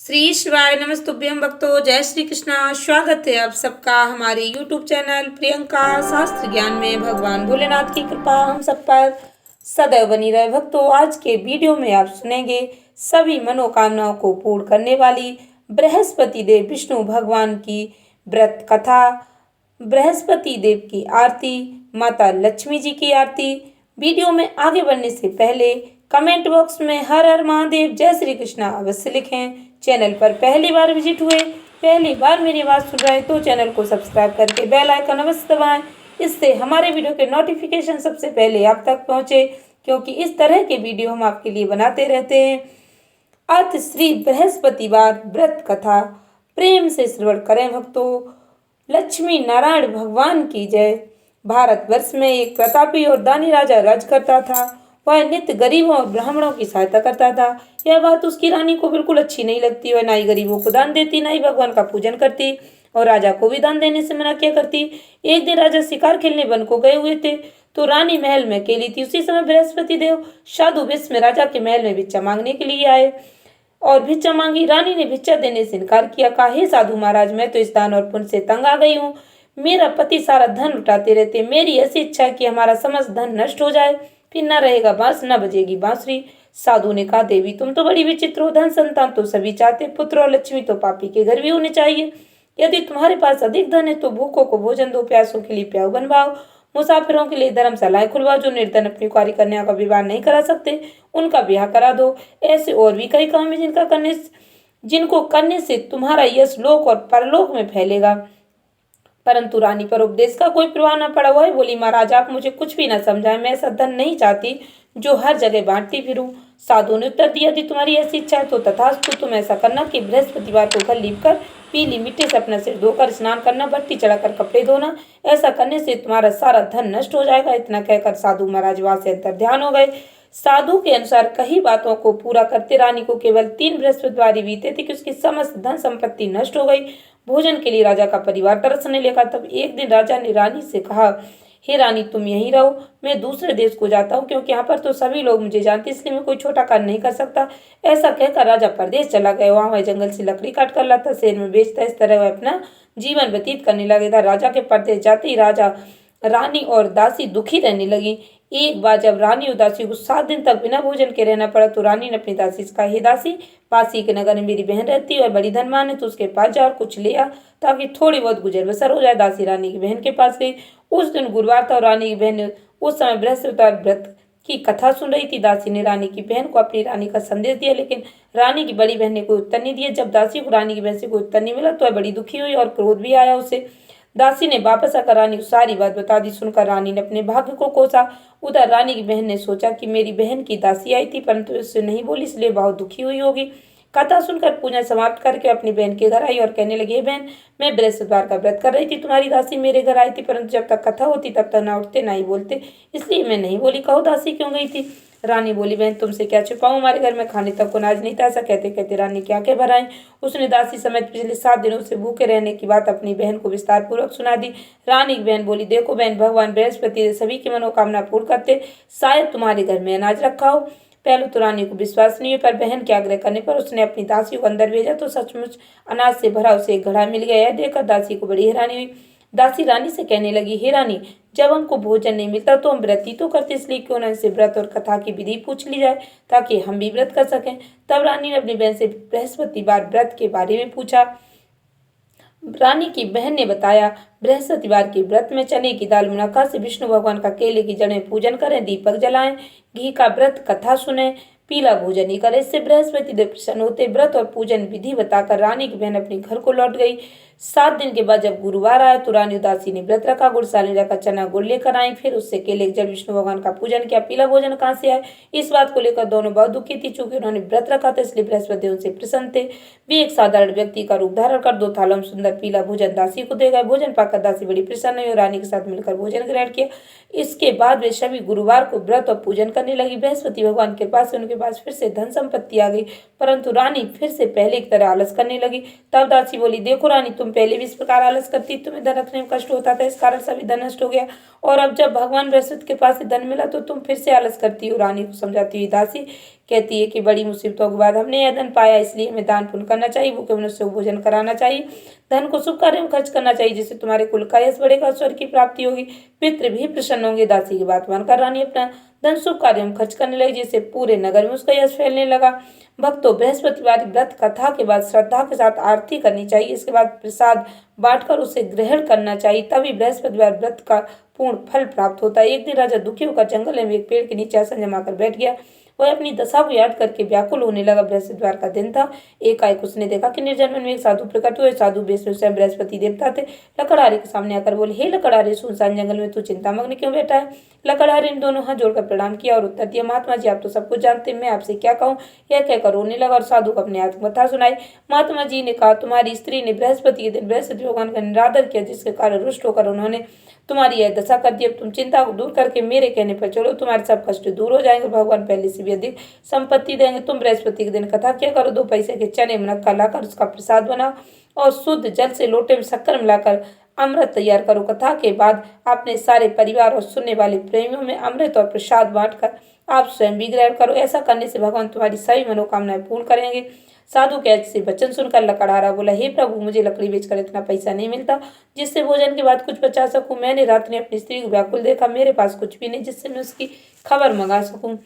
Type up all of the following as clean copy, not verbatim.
श्री शिवाय नमस्तुभ्यं भक्तों। जय श्री कृष्णा। स्वागत है आप सबका हमारे YouTube चैनल प्रियंका शास्त्र ज्ञान में। भगवान भोलेनाथ की कृपा हम सब पर सदैव बनी रहे। भक्तों, आज के वीडियो में आप सुनेंगे सभी मनोकामनाओं को पूर्ण करने वाली बृहस्पति देव विष्णु भगवान की व्रत कथा, बृहस्पति देव की आरती, माता लक्ष्मी जी की आरती। वीडियो में आगे बढ़ने से पहले कमेंट बॉक्स में हर हर महादेव जय श्री कृष्णा अवश्य लिखें। चैनल पर पहली बार विजिट हुए, पहली बार मेरी आवाज़ सुन रहे हैं तो चैनल को सब्सक्राइब करके बेल आइकन अवश्य दबाएं। इससे हमारे वीडियो के नोटिफिकेशन सबसे पहले आप तक पहुंचे, क्योंकि इस तरह के वीडियो हम आपके लिए बनाते रहते हैं। अर्थ श्री बृहस्पतिवार व्रत कथा प्रेम से श्रवण करें भक्तों। लक्ष्मी नारायण भगवान की जय। भारतवर्ष में एक प्रतापी और दानी राजा राज करता था। वह नित्य गरीबों और ब्राह्मणों की सहायता करता था। यह बात उसकी रानी को बिल्कुल अच्छी नहीं लगती। वह ना ही गरीबों को दान देती, ना ही भगवान का पूजन करती, और राजा को भी दान देने से मना किया करती। एक दिन राजा शिकार खेलने वन को गए हुए थे, तो रानी महल में अकेली थी। उसी समय बृहस्पति देव साधु वेश में राजा के महल में भिक्षा मांगने के लिए आए और भिक्षा मांगी। रानी ने भिक्षा देने से इनकार किया। कहा, हे साधु महाराज, मैं तो इस दान और पुण्य से तंग आ गई हूँ। मेरा पति सारा धन लुटाते रहते। मेरी ऐसी इच्छा है कि हमारा समस्त धन नष्ट हो जाए, फिर न रहेगा बांस, न बजेगी बांसुरी। साधु ने कहा, देवी तुम तो बड़ी विचित्र हो। धन संतान तो सभी चाहते, पुत्र और लक्ष्मी तो पापी के घर भी होने चाहिए। यदि तुम्हारे पास अधिक धन है तो भूखों को भोजन दो, प्यासों के लिए प्याऊ बनवाओ, मुसाफिरों के लिए धर्मशालाएं खुलवाओ। जो निर्धन अपनी कुंवारी कन्या का विवाह नहीं करा सकते, उनका ब्याह करा दो। ऐसे और भी कई काम है जिनको करने से तुम्हारा यश लोक और परलोक में फैलेगा। परंतु रानी पर उपदेश का कोई प्रभाव न पड़ा। वह बोली, महाराज आप मुझे कुछ भी न समझाएं। मैं ऐसा धन नहीं चाहती जो हर जगह बांटती फिरूं। साधु ने उत्तर दिया, यदि तुम्हारी ऐसी इच्छा है तो तथास्तु। तुम ऐसा करना कि बृहस्पतिवार को घर लीपकर पीली मिट्टी से अपना सिर धोकर स्नान करना, भट्टी चढ़ाकर कपड़े धोना। ऐसा करने से तुम्हारा सारा धन नष्ट हो जाएगा। इतना कहकर साधु महाराज वहां से अंतर ध्यान हो गए। साधु के अनुसार कई बातों को पूरा करते रानी को केवल 3 बृहस्पतिवार बीते थे कि उसकी समस्त धन संपत्ति नष्ट हो गई। भोजन के लिए राजा का परिवार तरसने लगा। तब एक दिन राजा ने रानी से कहा, हे रानी तुम यहीं रहो, मैं दूसरे देश को जाता हूँ, क्योंकि यहाँ पर तो सभी लोग मुझे जानते, इसलिए मैं कोई छोटा कार्य नहीं कर सकता। ऐसा कहकर राजा परदेश चला गया। वहाँ वह जंगल से लकड़ी काट कर लाता, शहर में बेचता। इस तरह वह अपना जीवन व्यतीत करने लगा था। राजा के परदेश जाते ही राजा, रानी और दासी दुखी रहने लगी। एक बार जब रानी और दासी को 7 दिन तक बिना भोजन के रहना पड़ा, तो रानी ने अपनी दासी से कहा, हे दासी, पास ही के नगर में मेरी बहन रहती है और बड़ी धनवान है, तो उसके पास जा और कुछ ले आ, ताकि थोड़ी बहुत गुजर बसर हो जाए। दासी रानी की बहन के पास गई। उस दिन गुरुवार था और रानी की बहन ने उस समय बृहस्पतिवार व्रत की कथा सुन रही थी। दासी ने रानी की बहन को अपनी रानी का संदेश दिया, लेकिन रानी की बड़ी बहन ने कोई उत्तर नहीं दिया। जब दासी को रानी की बहन से कोई उत्तर नहीं मिला तो वह बड़ी दुखी हुई और क्रोध भी आया उसे। दासी ने वापस आकर रानी को सारी बात बता दी। सुनकर रानी ने अपने भाग्य को कोसा। उधर रानी की बहन ने सोचा कि मेरी बहन की दासी आई थी, परंतु उससे नहीं बोली, इसलिए बहुत दुखी हुई होगी। कथा सुनकर पूजा समाप्त करके अपनी बहन के घर आई और कहने लगी, बहन मैं बृहस्पतिवार का व्रत कर रही थी, तुम्हारी दासी मेरे घर आई थी, परंतु जब तक कथा होती तब तक ना उठते ना ही बोलते, इसलिए मैं नहीं बोली। कहो दासी क्यों गई थी? रानी बोली, बहन तुमसे क्या छुपाऊं, हमारे घर में खाने तक को अनाज नहीं था। ऐसा कहते कहते रानी की आंखें भर आई। उसने दासी समेत पिछले 7 दिनों से भूखे रहने की बात अपनी बहन को विस्तार पूर्वक सुना दी। रानी की बहन बोली, देखो बहन, भगवान बृहस्पति सभी की मनोकामना पूर्ण करते, शायद तुम्हारे घर में अनाज रखा हो। पहले तो रानी को विश्वास नहीं हुआ, पर बहन के आग्रह करने पर उसने अपनी दासी को अंदर भेजा तो सचमुच अनाज से भरा उसे एक घड़ा मिल गया। यह देखकर दासी को बड़ी हैरानी हुई। दासी रानी से कहने लगी, हे रानी, जब हमको भोजन नहीं मिलता तो हम व्रत ही तो करते, इसलिए क्यों न इनसे व्रत और कथा की विधि पूछ ली जाए, ताकि हम भी व्रत कर सकें। तब रानी ने अपनी बहन से बृहस्पतिवार व्रत के बारे में पूछा। रानी की बहन ने बताया, बृहस्पतिवार के व्रत में चने की दाल, मुनक्का से विष्णु भगवान का केले की जड़ में पूजन करें, दीपक जलाएं, घी का व्रत कथा सुने, पीला भोजन ही करें, इससे बृहस्पति देव प्रसन्न होते। व्रत और पूजन विधि बताकर रानी की बहन अपने घर को लौट गई। 7 दिन के बाद जब गुरुवार आया तो रानी उदासी ने व्रत रखा। गुड़साले जाकर चना गुड़ लेकर आई, फिर उससे केले के जड़ विष्णु भगवान का पूजन किया। पीला भोजन कहाँ से आए, इस बात को लेकर दोनों बहुत दुखी थी। चूंकि उन्होंने व्रत रखा था इसलिए बृहस्पति उनसे प्रसन्न थे। वे एक साधारण व्यक्ति का रूप धारण कर 2 थालों में सुंदर पीला भोजन दासी को दे गए। भोजन पाकर दासी बड़ी प्रसन्न हुई और रानी के साथ मिलकर भोजन ग्रहण किया। इसके बाद वे सभी गुरुवार को व्रत और पूजन करने लगी। बृहस्पति भगवान के पास उनके पास फिर से धन संपत्ति आ गई, परंतु रानी फिर से पहले की तरह आलस करने लगी। तब दासी बोली, देखो रानी, तुम पहले भी इस प्रकार आलस करती, तुम्हें धन रखने में कष्ट होता था, इस कारण सभी धन नष्ट हो गया, और अब जब भगवान बृहस्पति के पास से धन मिला तो तुम फिर से आलस करती हो। रानी को समझाती हुई दासी कहती है कि बड़ी मुसीबतों के बाद हमने यह धन पाया, इसलिए हमें दान पुण्य करना चाहिए, भूखे मनुष्य को भोजन कराना चाहिए, धन को शुभ कार्य में खर्च करना चाहिए, जिससे तुम्हारे कुल का यश बढ़ेगा, स्वर्ग की प्राप्ति होगी, पितृ भी प्रसन्न होंगे। दासी की बात मानकर रानी अपना धन शुभ कार्यों में खर्च करने लगी, जिससे पूरे नगर में उसका यश फैलने लगा। भक्तों, बृहस्पतिवार व्रत कथा के बाद श्रद्धा के साथ आरती करनी चाहिए, इसके बाद प्रसाद बांटकर उसे ग्रहण करना चाहिए, तभी बृहस्पतिवार व्रत का पूर्ण फल प्राप्त होता है। एक दिन राजा दुखी होकर जंगल में एक पेड़ के नीचे आसन जमाकर बैठ गया। वह अपनी दशा को याद करके व्याकुल होने लगा। बृहस्पतिवार का दिन था। एकाएक उसने देखा कि निर्जन वन में एक साधु प्रकट हुए। साधु वेश में स्वयं बृहस्पति देवता थे। लकड़हारे के सामने आकर बोले, हे लकड़हारे, सुनसान जंगल में तू चिंतामग्न क्यों बैठा है? लकड़हारे ने दोनों हाथ जोड़कर प्रणाम किया और उत्तर दिया, महात्मा जी, आप तो सब कुछ जानते हैं, मैं आपसे क्या कहूँ? यह कहकर रोने लगा और साधु को अपनी आत्मकथा सुनाई। महात्मा जी ने कहा, तुम्हारी स्त्री ने बृहस्पति के दिन बृहस्पति भगवान का निरादर किया, जिसके कारण रुष्ट होकर उन्होंने तुम्हारी यह दशा कर दी। अब तुम चिंता को दूर करके मेरे कहने पर चलो, तुम्हारे सब कष्ट दूर हो जाएंगे, भगवान पहले से भी अधिक संपत्ति देंगे। तुम बृहस्पति के दिन कथा क्या करो, 2 पैसे के चने मुनक्का लाकर उसका प्रसाद बनाओ और शुद्ध जल से लोटे में शक्कर मिलाकर अमृत तैयार करो। कथा के बाद अपने सारे परिवार और सुनने वाले प्रेमियों में अमृत और प्रसाद बांटकर आप स्वयं भी ग्रहण करो। ऐसा करने से भगवान तुम्हारी सभी मनोकामनाएं पूर्ण करेंगे। साधु के ऐसे वचन सुनकर लकड़हारा बोला, हे प्रभु, मुझे लकड़ी बेचकर इतना पैसा नहीं मिलता जिससे भोजन के बाद कुछ बचा सकूं। मैंने रात में अपनी स्त्री को व्याकुल देखा, मेरे पास कुछ भी नहीं जिससे मैं उसकी खबर मंगा सकूं।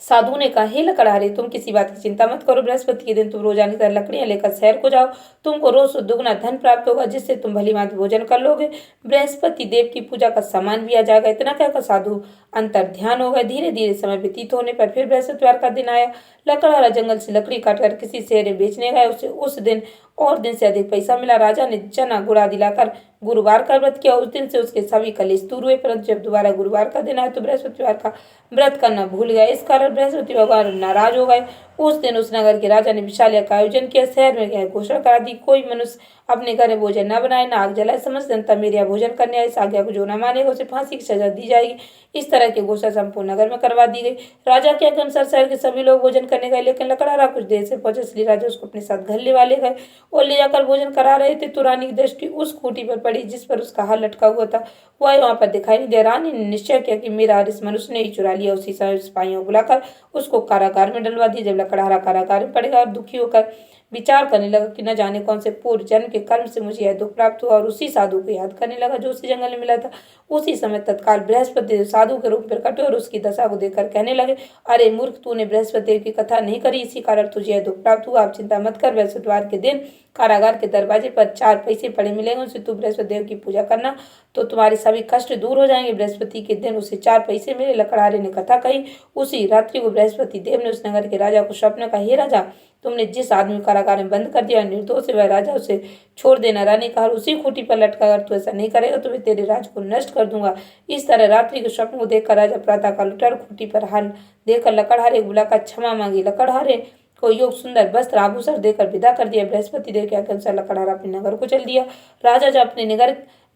साधु ने कहा, हे लकड़हारे, तुम किसी बात की चिंता मत करो। बृहस्पति के दिन तुम रोजाना की तरह लकड़ियां लेकर शहर को जाओ। तुमको रोज दुगना धन प्राप्त होगा, जिससे तुम भली भांति भोजन कर लोगे। बृहस्पति देव की पूजा का सामान भी आ जाएगा। इतना कहकर साधु अंतर ध्यान हो गए। धीरे धीरे समय व्यतीत होने पर फिर बृहस्पतिवार का दिन आया। लकड़हारा जंगल से लकड़ी काटकर किसी शहर में बेचने गए। उसे उस दिन और दिन से अधिक पैसा मिला। राजा ने चना गुड़ा दिलाकर गुरुवार का व्रत किया। उस दिन से उसके सभी कलेश दूर हुए। परंतु जब दोबारा गुरुवार का दिन आया तो बृहस्पतिवार का व्रत करना भूल गया। इस कारण बृहस्पति भगवान नाराज हो गए। उस दिन उस नगर के राजा ने विशाल यज्ञ का आयोजन किया। शहर में यह घोषणा करा दी, कोई मनुष्य अपने घर में भोजन न बनाए, न आग जलाए। समस्त जनता मेरे यहाँ भोजन करने आए। इस आज्ञा को जो न मानेगा उसे फांसी की सजा दी जाएगी। इस तरह की घोषणा संपूर्ण नगर में करवा दी गई। राजा के अनुसार शहर के सभी लोग भोजन करने गए, लेकिन लकड़हारा कुछ देर से पहुंचे, इसलिए राजा उसको अपने साथ घर ले वाले गए और ले जाकर भोजन करा रहे थे तो रानी की दृष्टि उस खूंटी पर पड़ी जिस पर उसका हार लटका हुआ था। वह वहां पर दिखाई नहीं दिया। रानी ने निश्चय किया कि मेरा हार इस मनुष्य ने ही चुरा लिया। उसी समय सिपाहियों को बुलाकर उसको कारागार में डलवा दिया। जब लकड़हारा कारागार में पड़ेगा और दुखी होकर विचार करने लगा कि न जाने कौन से पूर्व जन्म के कर्म से मुझे यह दुख प्राप्त हुआ, और उसी साधु को याद करने लगा जो उसी जंगल में मिला था। उसी समय तत्काल बृहस्पति साधु के रूप में प्रकट हुए और उसकी दशा को देखकर कहने लगे, अरे मूर्ख, तूने बृहस्पति देव की कथा नहीं करी, इसी कारण तुझे यह दुख प्राप्त हुआ। आप चिंता मत कर। बृहस्पतिवार के दिन कारागार के दरवाजे पर 4 पैसे पड़े मिलेंगे, उनसे तू बृहस्पति देव की पूजा करना तो तुम्हारे सभी कष्ट दूर हो जाएंगे। बृहस्पति के दिन उसे 4 पैसे मिले। लकड़हारे ने कथा कही। उसी रात्रि को बृहस्पति देव ने उस नगर के राजा को स्वप्न कहा, हे राजा, तुमने जिस आदमी को कारागार में बंद कर दिया निर्दोष है, वह राजा उसे छोड़ देना। रानी कहा, उसी खूंटी पर लटका, अगर तू ऐसा नहीं करेगा तो मैं तेरे राज को नष्ट कर दूंगा। इस तरह रात्रि के स्वप्न को देखकर राजा प्रातः काल उठा और खूंटी पर हाल देखकर लकड़हारे को बुलाकर क्षमा मांगी। लकड़हारे को योग सुंदर वस्त्र आभूषण देकर विदा कर दिया। बृहस्पति देव के अनुसार लकड़हारा अपने नगर को चल दिया। राजा जब अपने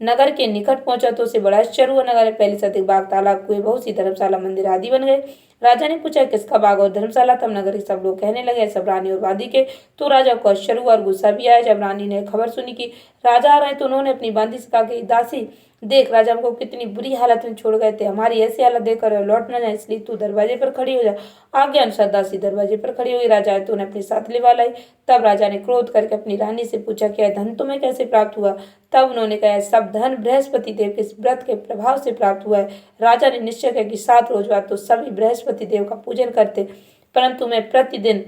नगर के निकट पहुंचा तो उसे बड़ा आश्चर्य हुआ। नगर में पहले से अधिक बाग, तालाब, कुएं, बहुत सी धर्मशाला, मंदिर आदि बन गए। राजा ने पूछा, किसका बाग और धर्मशाला? तब नगर के सब लोग कहने लगे, सब रानी और वादी के। तो राजा को आश्चर्य हुआ और गुस्सा भी आया। जब रानी ने खबर सुनी कि राजा आ रहे तो उन्होंने अपनी बांदी से कहा कि दासी, देख, राजा हमको कितनी बुरी हालत में छोड़ गए थे, हमारी ऐसी हालत देखकर लौट न जाए, इसलिए तू दरवाजे पर खड़ी हो जा। आज्ञा अनुसार दासी दरवाजे पर खड़ी हुई। राजा आए तो उन्हें अपने साथ ले लाई। तब राजा ने क्रोध करके अपनी रानी से पूछा, क्या धन तुम्हें कैसे प्राप्त हुआ? तब उन्होंने कहा, सब धन बृहस्पति देव के व्रत के प्रभाव से प्राप्त हुआ है। राजा ने निश्चय किया कि 7 रोज बाद तो सभी बृहस्पति देव का पूजन करते, परंतु मैं प्रतिदिन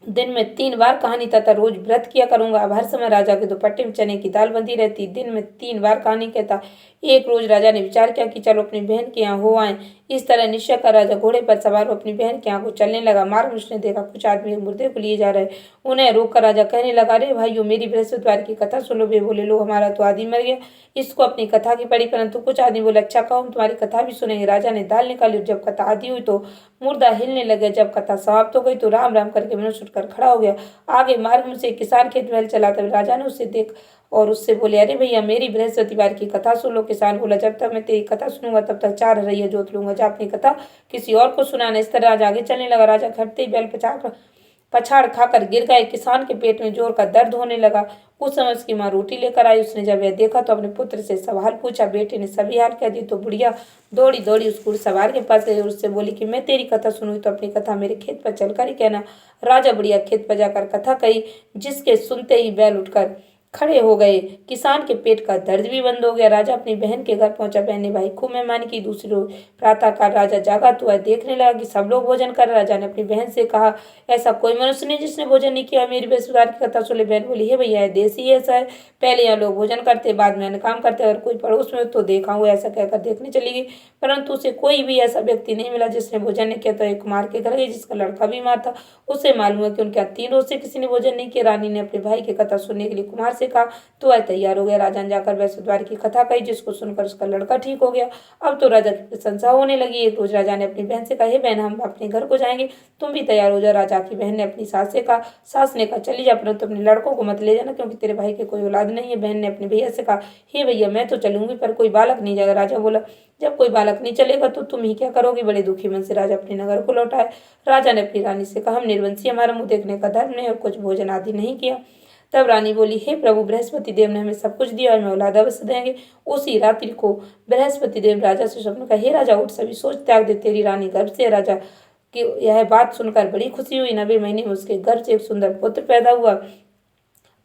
दिन में 3 बार कहानी तथा रोज व्रत किया करूंगा। अब हर समय राजा के दुपट्टे में चने की दाल बंधी रहती। दिन में 3 बार कहानी कहता। एक रोज राजा ने विचार किया कि चलो अपनी बहन के यहाँ हो आए। इस तरह निश्चय कर राजा घोड़े पर सवार हो अपनी बहन के यहाँ को चलने लगा। मार्ग में उसने देखा कुछ आदमी मुर्दे को लिए जा रहे। उन्हें रोककर राजा कहने लगा, अरे भाइयों, मेरी बृहस्पतिवार की कथा सुनो। वे बोले, लो, हमारा तो आदमी मर गया, इसको अपनी कथा की पड़ी। परंतु कुछ आदमी बोले, अच्छा कहो, हम तुम्हारी कथा भी सुनेंगे। राजा ने दाल निकाली। जब कथा आदि हुई तो मुर्दा हिलने लगे। जब कथा समाप्त हो गई तो राम राम करके मनुष्य उठकर खड़ा हो गया। आगे मार्ग में से एक किसान खेत में हल चलाता। राजा ने उससे देख और उससे बोले, अरे भैया, मेरी बृहस्पतिवार की कथा सुन लो। किसान बोला, जब तक मैं तेरी कथा सुनूंगा तब तक 4 हरैया जोत लूंगा। जा अपनी कथा किसी और को सुनाना। इस तरह राजा आगे चलने लगा। राजा खटते ही बैल पचाकर पछाड़ खाकर गिर गए। किसान के पेट में जोर का दर्द होने लगा। उस समय उसकी माँ रोटी लेकर आई। उसने जब यह देखा तो अपने पुत्र से सवाल पूछा। बेटे ने सभी हाल कह दी तो बुढ़िया दौड़ी दौड़ी उस घुड़सवार के पास गई और उससे बोली कि मैं तेरी कथा सुनूं तो अपनी कथा मेरे खेत पर चलकर ही कहना। राजा बुढ़िया खेत पर जाकर कथा कही, जिसके सुनते ही बैल उठकर खड़े हो गए। किसान के पेट का दर्द भी बंद हो गया। राजा अपनी बहन के घर पहुंचा। बहन ने भाई खूब मेहमानी की। दूसरी रोज प्रातःकाल राजा जागा तो वह देखने लगा कि सब लोग भोजन कर। राजा ने अपनी बहन से कहा, ऐसा कोई मनुष्य नहीं जिसने भोजन नहीं किया। मेरी बेसुधार की कथा सुन ले। बहन बोली, हे भैया, देश ही ऐसा है, पहले यहाँ लोग भोजन करते, बाद में अन्य काम करते। अगर कोई पड़ोस में हो तो देखा हुआ, ऐसा कहकर देखने चली गई, परंतु उसे कोई भी ऐसा व्यक्ति नहीं मिला जिसने भोजन नहीं किया। तो एक कुमार के घर गई जिसका लड़का बीमार था। उससे मालूम हुआ कि उनके यहाँ 3 रोज से किसी ने भोजन नहीं किया। रानी ने अपने भाई की कथा सुनने के लिए कुमार से कहा तो वह तैयार हो गया। राजा ने जाकर वैश्वद्वार की कथा कही, जिसको सुनकर उसका लड़का ठीक हो गया। अब तो राजा की प्रशंसा होने लगी। एक रोज राजा ने अपनी बहन से कहा, हे बहन, हम अपने घर को जाएंगे, तुम भी तैयार हो जाओ। राजा की बहन ने अपनी सास से कहा। सास ने कहा, चली जा, परंतु अपने लड़कों को मत ले जाना, क्योंकि तेरे भाई के कोई औलाद नहीं है। बहन ने अपने भैया से कहा, हे भैया, मैं तो चलूंगी, पर कोई बालक नहीं जाएगा। राजा बोला, जब कोई बालक नहीं चलेगा तो तुम ही क्या करोगी। बड़े दुखी मन से राजा अपने नगर को लौटाए। राजा ने अपनी रानी से कहा, हम निर्वंशी, हमारा मुंह देखने का धर्म नहीं और कुछ भोजन आदि नहीं किया। तब रानी बोली, हे प्रभु, बृहस्पति देव ने हमें सब कुछ दिया और हमें औलाद अवश्य देंगे। उसी रात्रि को बृहस्पति देव राजा से स्वप्न का, हे राजा, उठ, सभी सोच त्याग दे, तेरी रानी गर्भ से। राजा की यह बात सुनकर बड़ी खुशी हुई। 90 महीने में उसके गर्भ से एक सुंदर पुत्र पैदा हुआ।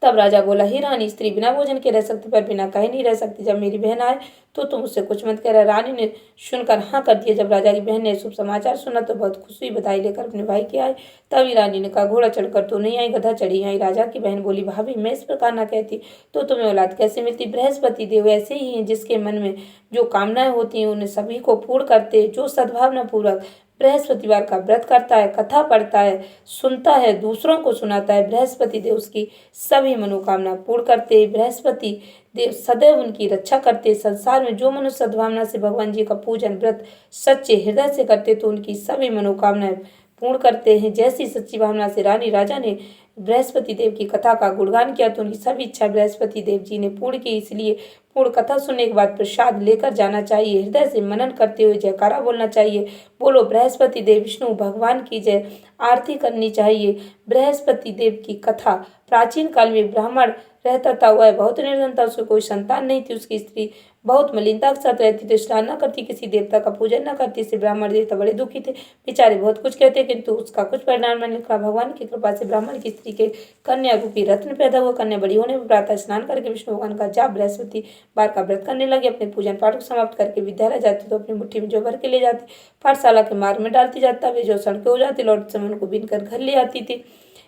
तब राजा बोला, हे रानी, स्त्री बिना भोजन के रह सकती, पर बिना कहे नहीं रह सकती। जब मेरी बहन आए तो तुम उससे कुछ मत कह। रानी ने सुनकर हाँ कर दिया। जब राजा की बहन ने शुभ समाचार सुना तो बहुत खुश हुई। बधाई लेकर अपने भाई के आए। तभी रानी ने कहा, घोड़ा चढ़कर तो नहीं आई, गधा चढ़ी आई। राजा की बहन बोली, भाभी, मैं इस प्रकार ना कहती तो तुम्हें औलाद कैसे मिलती। बृहस्पति देव ऐसे ही हैं, जिसके मन में जो कामनाएं होती हैं उन्हें सभी को पूर्ण करते। जो सद्भावना पूर्वक बृहस्पतिवार का व्रत करता है, कथा पढ़ता है, सुनता है, दूसरों को सुनाता है, बृहस्पति देव उसकी सभी मनोकामना पूर्ण करते। बृहस्पति देव सदैव उनकी रक्षा करते। संसार में जो मनुष्य सद्भावना से भगवान जी का पूजन व्रत सच्चे हृदय से करते तो उनकी सभी मनोकामनाएं पूर्ण करते हैं। जैसी सच्ची भावना से रानी राजा ने बृहस्पति देव की कथा का गुणगान किया तो उनकी सभी इच्छा बृहस्पति देव जी ने पूर्ण की। इसलिए पूर्ण कथा सुनने के बाद प्रसाद लेकर जाना चाहिए। हृदय से मनन करते हुए जयकारा बोलना चाहिए। बोलो बृहस्पति देव विष्णु भगवान की जय। आरती करनी चाहिए। बृहस्पति देव की कथा। प्राचीन काल में ब्राह्मण रहता था, वह बहुत निर्धन था, उसको कोई संतान नहीं थी। उसकी स्त्री बहुत मलिनता के साथ रहती थी, स्नान न करती, किसी देवता का पूजन न करती। इससे ब्राह्मण देवता बड़े दुखी थे। बेचारे बहुत कुछ कहते, किंतु उसका कुछ परिणाम नहीं निकला। भगवान की कृपा से ब्राह्मण की स्त्री के कन्या रूपी रत्न पैदा हुआ। कन्या बड़ी होने पर प्रातः स्नान करके विष्णु भगवान का जाप बृहस्पति बार का व्रत करने लगे। अपने पूजन पाठ को समाप्त करके विद्यालय जाती तो अपनी मुट्ठी में जो भर के ले जाती, पाठशाला के मार्ग में डालती जाता। वे जो सड़के हो जाती, लौटते समय उनको बीन कर घर ले आती थी।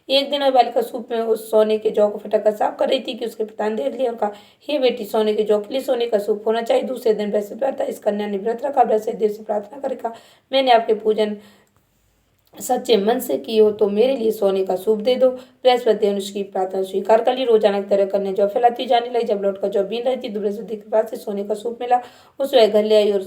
एक दिन वह बालिका सूप में उस सोने के जौ को फटक कर साफ कर रही थी कि उसके पिता ने देख लिया और कहा, हे बेटी, सोने के जौ के लिए सोने का सूप होना चाहिए। दूसरे दिन बृहस्पतिवार था। इस कन्या ने व्रत रखा। बृहस्पति देव से प्रार्थना करेगा, मैंने आपके पूजन सच्चे मन से की हो तो मेरे लिए सोने का सूप दे दो। बृहस्पति देव ने उसकी प्रार्थना स्वीकार कर ली। रोजाना की तरह कन्या जौ फैलाती जाने लगी। जब लौटकर जौ बीन रही थी तो बृहस्पति के पास से सोने का सूप मिला। उस वह घर ले आई और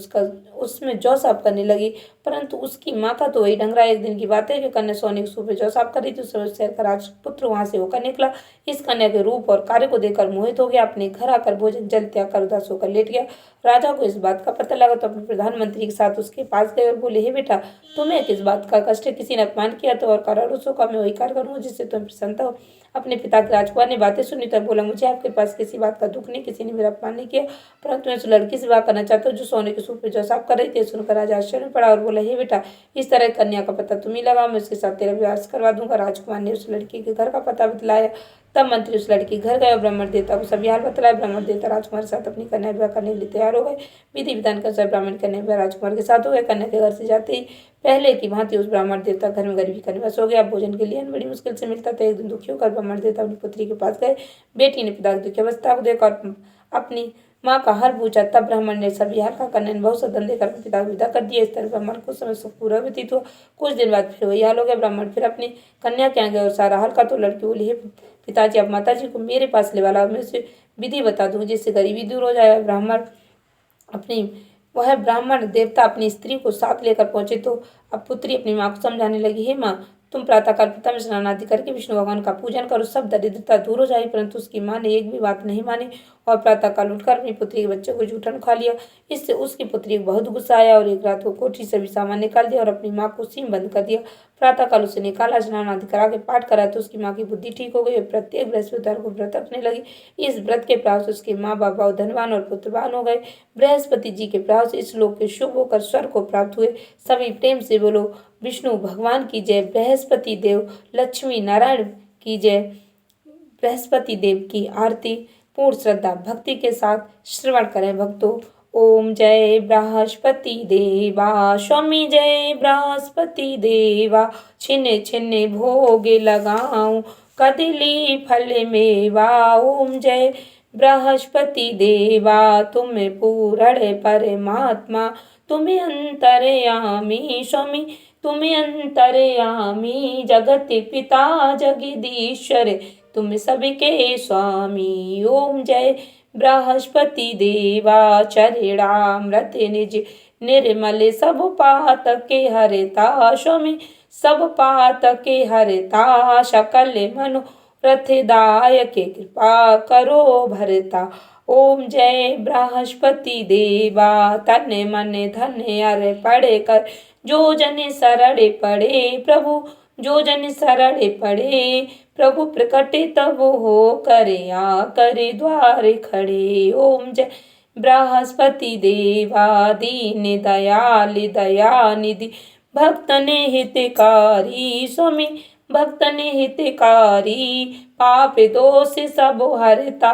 उसमें जौ साफ करने लगी, परंतु उसकी माँ का तो वही ढंग रहा। एक दिन की बात है कि कन्या सोने के सूप में जौ साफ कर रही थी। उस समय शहर का राजपुत्र वहां से होकर निकला। इस कन्या के रूप और कार्य को देखकर मोहित हो गया। अपने घर आकर भोजन जल त्याग कर उदास होकर लेट गया। राजा को इस बात का पता लगा तो अपने प्रधानमंत्री के साथ उसके पास गए और बोले, हे बेटा, तुम्हें किस बात का कष्ट है। किसी ने अपमान किया तो और करारों का मैं वही कार्य करूँगा जिससे तुम प्रसन्न हो। अपने पिता के राजकुमार ने बातें सुनी तो बोला, मुझे आपके पास किसी बात का दुख नहीं, किसी ने मेरा अपमान नहीं किया, परंतु मैं उस लड़की से विवाह करना चाहता हूँ जो सोने के सूप में जो साफ कर रही थी। सुनकर राजा आश्चर्य में पड़ा और बोला, हे बेटा, इस तरह कन्या का पता तुम ही लगाओ, मैं उसके साथ तेरा विवाह करवा दूंगा। राजकुमार ने उस लड़की के घर का पता बतलाया। तब मंत्री उस लड़की घर गए और ब्राह्मण देवता को सभी हाल बतलाया। ब्राह्मण देवता राजकुमार के साथ अपनी कन्या विवाह करने के लिए तैयार हो गए। विधि विधान के अनुसार ब्राह्मण कन्या विवाह राजकुमार के साथ हो गए। कन्या के घर से जाते ही पहले की भांति उस ब्राह्मण देवता घर में गरीबी का निवास हो गया। भोजन के लिए बड़ी मुश्किल से मिलता था। एक दिन दुखी होकर ब्राह्मण देवता अपनी पुत्री के पास गए। बेटी ने पिता की दुखी अवस्था को देखा और अपनी माँ का हाल पूछा। तब ब्राह्मण ने सभी हाल का कन्या बहुत सदन देकर पिता को विदा कर दिया। इस तरह ब्राह्मण को समय सुख पूरा व्यतीत हुआ। कुछ दिन बाद फिर वही हाल हो गया। ब्राह्मण फिर अपनी कन्या के यहाँ गए और सारा हाल का तो लड़की बोली, हे पिताजी, आप माता जी को मेरे पास ले वाला, मैं उसे विधि बता दूँ जिससे गरीबी दूर हो जाए। वह ब्राह्मण देवता अपनी स्त्री को साथ लेकर पहुंचे तो अब पुत्री अपनी माँ को समझाने लगी, हे माँ, तुम प्रातःकाल पिता में स्नान आदि करके विष्णु भगवान का पूजन करो, सब दरिद्रता दूर हो जाएगी। परंतु उसकी माँ ने एक भी बात नहीं मानी। और प्रातःकाल उठकर अपनी पुत्री के बच्चों को जूठन खा लिया। इससे उसकी पुत्री को बहुत गुस्सा आया और एक रात को कोठरी से भी सामान निकाल दिया और अपनी माँ को सीम बंद कर दिया। प्रातःकाल उसे निकाला, स्नान आदि करा के पाठ करा तो उसकी माँ की बुद्धि ठीक हो गई और प्रत्येक बृहस्पतिवार को व्रत रखने लगी। इस व्रत के प्रभाव से उसके माँ बाप बहुत धनवान और पुत्रवान हो गए। बृहस्पति जी के प्रभाव से इस लोक के शुभ होकर स्वर्ग को प्राप्त हुए। सभी प्रेम से बोलो विष्णु भगवान की जय, बृहस्पति देव, लक्ष्मी नारायण की जय। बृहस्पति देव की आरती पूर्ण श्रद्धा भक्ति के साथ श्रवण करें भक्तों। ओम जय बृहस्पति देवा, स्वामी जय बृहस्पति देवा, छिन्ने छिन्ने भोगे लगाऊं, कदली फल मेवा। ओम जय बृहस्पति देवा, तुम्हें पूर्ण परमात्मा, तुम्हें अंतर्यामी स्वामी, तुम्हें अंतर्यामी, जगत पिता जगदीश्वर, तुम सबके स्वामी। ओम जय बृहस्पति देवा, चरणामृत निज निर्मल, सब पातके हरता स्वामी, सब पातके हरता, सकल मनोरथदायक कृपा करो भरता। ओम जय बृहस्पति देवा, तन मन धन अर्पण कर, जो जन शरण पड़े प्रभु, जो जन शरण पड़े प्रभु, प्रकट तब हो करे आ करे द्वार खड़े। ओम जय बृहस्पति देवा, दीन दयाल दयानिधि, भक्तन हितकारी स्वामी, भक्तन हितकारी, पाप दोष सब हरता,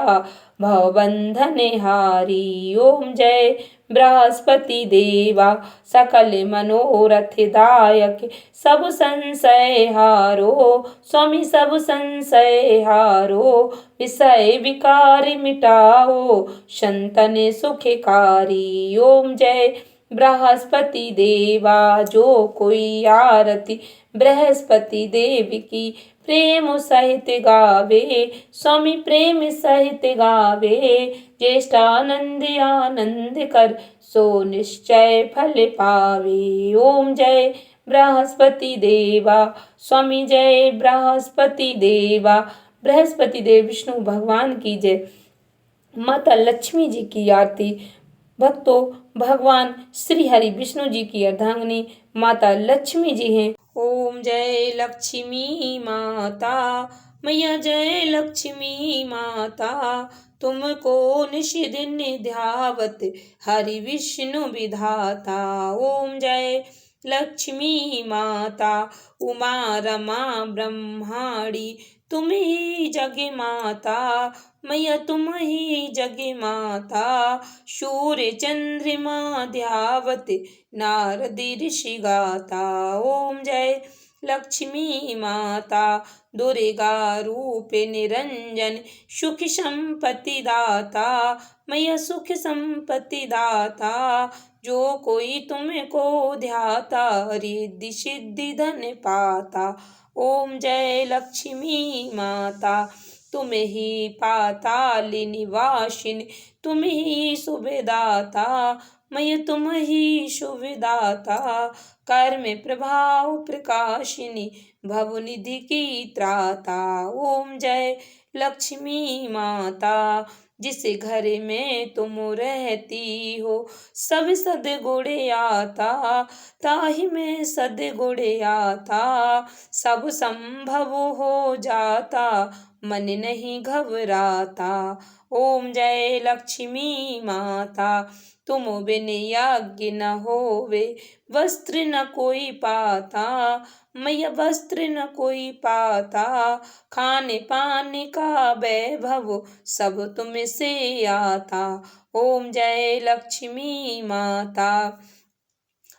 भवबंधन हारी। ओम जय बृहस्पति देवा, सकल मनोरथदायक, सब संशय हारो स्वामी, सब संशय हारो, विषय विकार मिटाओ, संतन सुखकारी। ओम जय बृहस्पति देवा, जो कोई आरती बृहस्पति देव की प्रेम सहित गावे स्वामी, प्रेम सहित गावे, ज्येष्ठानंद आनंद कर, सो निश्चय फल पावे। ओम जय बृहस्पति देवा, स्वामी जय बृहस्पति देवा, बृहस्पति देव विष्णु भगवान की जय। माता लक्ष्मी जी की आरती भक्तों, भगवान श्री हरि विष्णु जी की अर्धांगिनी माता लक्ष्मी जी हैं। ओम जय लक्ष्मी माता, मैया जय लक्ष्मी माता, तुमको निश दिन ध्यावत हरि विष्णु विधाता। ओम जय लक्ष्मी माता, उमा रमा ब्रह्माणी, तुम ही जग माता, मैया तुम ही जग माता, सूर्य चंद्रमा ध्यावत नारद ऋषि गाता। ओम जय लक्ष्मी माता, दुर्गा रूप निरंजन, सुख संपत्ति दाता, मैया सुख संपत्ति दाता, जो कोई तुमको ध्याता, रिद्धि सिद्धि धन पाता। ओम जय लक्ष्मी माता, तुम ही पाताल निवासिनी, तुम ही शुभदाता, मैया तुम ही शुभदाता, कर्म प्रभाव प्रकाशिनी, भवनिधि की त्राता। ओम जय लक्ष्मी माता, जिस घर में तुम रहती हो सब सद्गुण आता, ताहि में सद्गुण आता, सब संभव हो जाता, मन नहीं घबराता। ओम जय लक्ष्मी माता, तुम बिन यज्ञ न होवे, वस्त्र न कोई पाता, मैया वस्त्र न कोई पाता, खाने पाने का वैभव सब तुम से आता। ओम जय लक्ष्मी माता,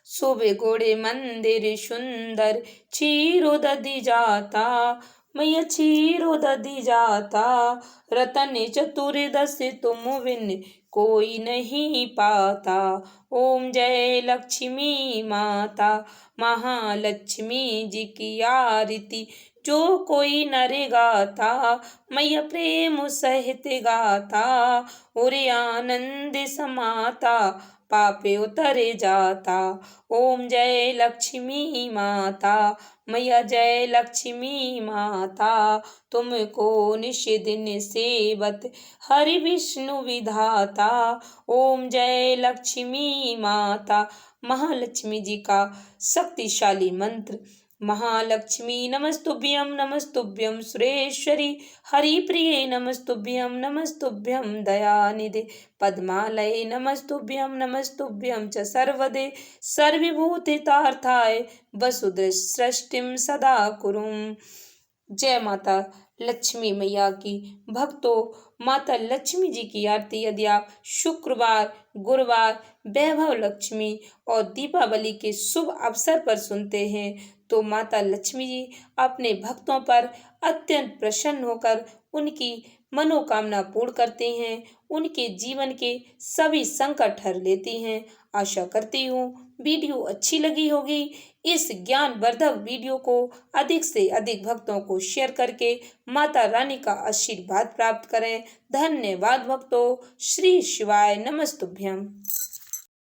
शुभ गुण मंदिर सुंदर, क्षीरो दधि जाता, मैया क्षीरो दधि जाता, रतन चतुर्दश तुम बिन कोई नहीं पाता। ओम जय लक्ष्मी माता, महालक्ष्मी जी की आरती जो कोई नर गाता, मैया प्रेम सहित गाता, और आनंद समाता, पापे उतरे जाता। ओम जय लक्ष्मी माता, मैया जय लक्ष्मी माता, तुमको निश दिन सेवत हरि विष्णु विधाता। ओम जय लक्ष्मी माता। महालक्ष्मी जी का शक्तिशाली मंत्र। महालक्ष्मी नमस्तुभ्यं नमस्तुभ्यं सुरेश्वरी हरिप्रिये नमस्तुभ्यं नमस्तुभ्यं दयानिधे पद्मालये नमस्तुभ्यं नमस्तुभ्यं च सर्वदे सर्वभूतितार्थाय वसुधैव सृष्टिं सदा कुरुम्। जय माता लक्ष्मी मैया की। भक्तों, माता लक्ष्मी जी की आरती यदि आप शुक्रवार, गुरुवार, वैभव लक्ष्मी और दीपावली के शुभ अवसर पर सुनते हैं तो माता लक्ष्मी जी अपने भक्तों पर अत्यंत प्रसन्न होकर उनकी मनोकामना पूर्ण करते हैं, उनके जीवन के सभी संकट हर लेती हैं। आशा करती हूँ वीडियो अच्छी लगी होगी। इस ज्ञानवर्धक वीडियो को अधिक से अधिक भक्तों को शेयर करके माता रानी का आशीर्वाद प्राप्त करें। धन्यवाद भक्तों। श्री शिवाय नमस्तुभ्यं।